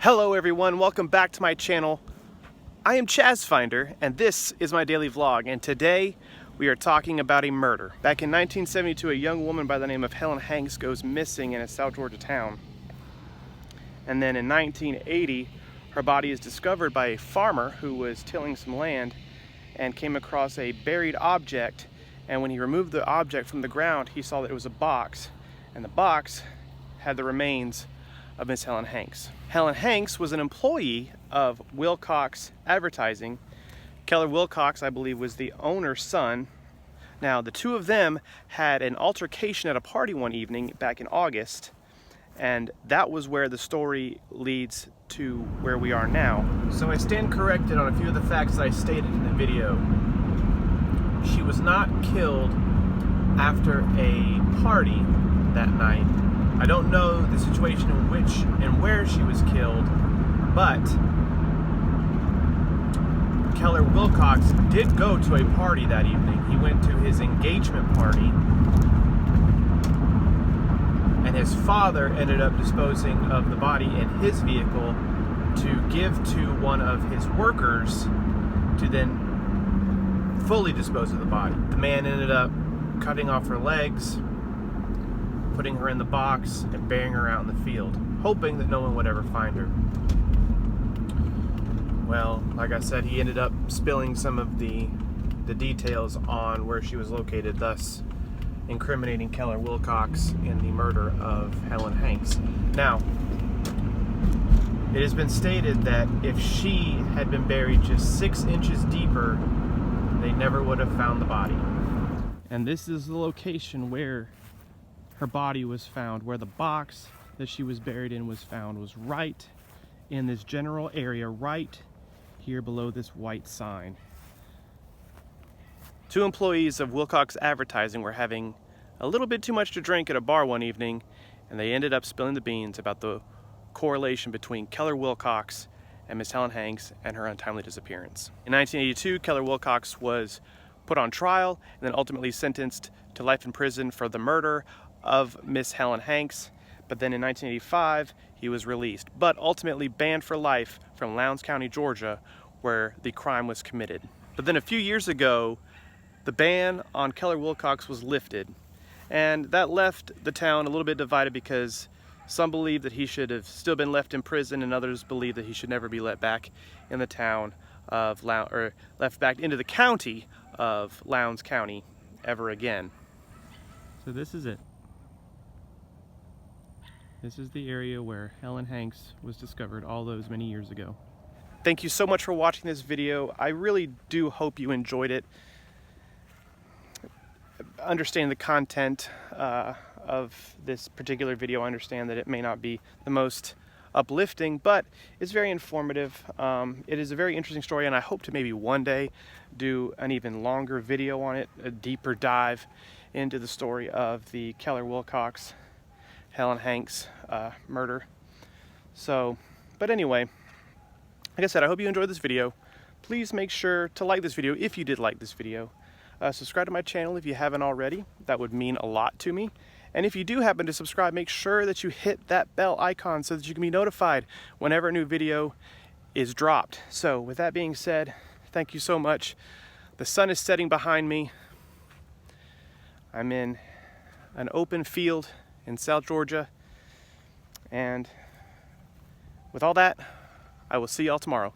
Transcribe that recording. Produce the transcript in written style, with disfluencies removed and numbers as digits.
Hello everyone, welcome back to my channel. I am Chazfinder and this is my daily vlog, and today we are talking about a murder. Back in 1972, a young woman by the name of Helen Hanks goes missing in a South Georgia town. And then in 1980, her body is discovered by a farmer who was tilling some land and came across a buried object, and when he removed the object from the ground, he saw that it was a box, and the box had the remains of Miss Helen Hanks. Helen Hanks was an employee of Wilcox Advertising. Keller Wilcox, I believe, was the owner's son. Now, the two of them had an altercation at a party one evening back in August, and that was where the story leads to where we are now. So I stand corrected on a few of the facts that I stated in the video. She was not killed after a party that night. I don't know the situation in which and where she was killed, but Keller Wilcox did go to a party that evening. He went to his engagement party, and his father ended up disposing of the body in his vehicle to give to one of his workers to then fully dispose of the body. The man ended up cutting off her legs, putting her in the box, and burying her out in the field, hoping that no one would ever find her. Well, like I said, he ended up spilling some of the details on where she was located, thus incriminating Keller Wilcox in the murder of Helen Hanks. Now, it has been stated that if she had been buried just 6 inches deeper, they never would have found the body. And this is the location where her body was found, where the box that she was buried in was found, was right in this general area, right here below this white sign. Two employees of Wilcox Advertising were having a little bit too much to drink at a bar one evening, and they ended up spilling the beans about the correlation between Keller Wilcox and Miss Helen Hanks and her untimely disappearance. In 1982, Keller Wilcox was put on trial and then ultimately sentenced to life in prison for the murder of Miss Helen Hanks, but then in 1985 he was released, but ultimately banned for life from Lowndes County, Georgia, where the crime was committed. But then a few years ago, the ban on Keller Wilcox was lifted, and that left the town a little bit divided, because some believe that he should have still been left in prison, and others believe that he should never be let back in the town of left back into the county of Lowndes County ever again. So this is it. This is the area where Helen Hanks was discovered all those many years ago. Thank you so much for watching this video. I really do hope you enjoyed it. Understanding the content of this particular video, I understand that it may not be the most uplifting, but it's very informative. It is a very interesting story, and I hope to maybe one day do an even longer video on it, a deeper dive into the story of the Keller Wilcox Helen Hanks murder. So, but anyway, like I said, I hope you enjoyed this video. Please make sure to like this video if you did like this video. Subscribe to my channel if you haven't already. That would mean a lot to me. And if you do happen to subscribe, make sure that you hit that bell icon so that you can be notified whenever a new video is dropped. So with that being said, thank you so much. The sun is setting behind me. I'm in an open field in South Georgia, and with all that, I will see y'all tomorrow.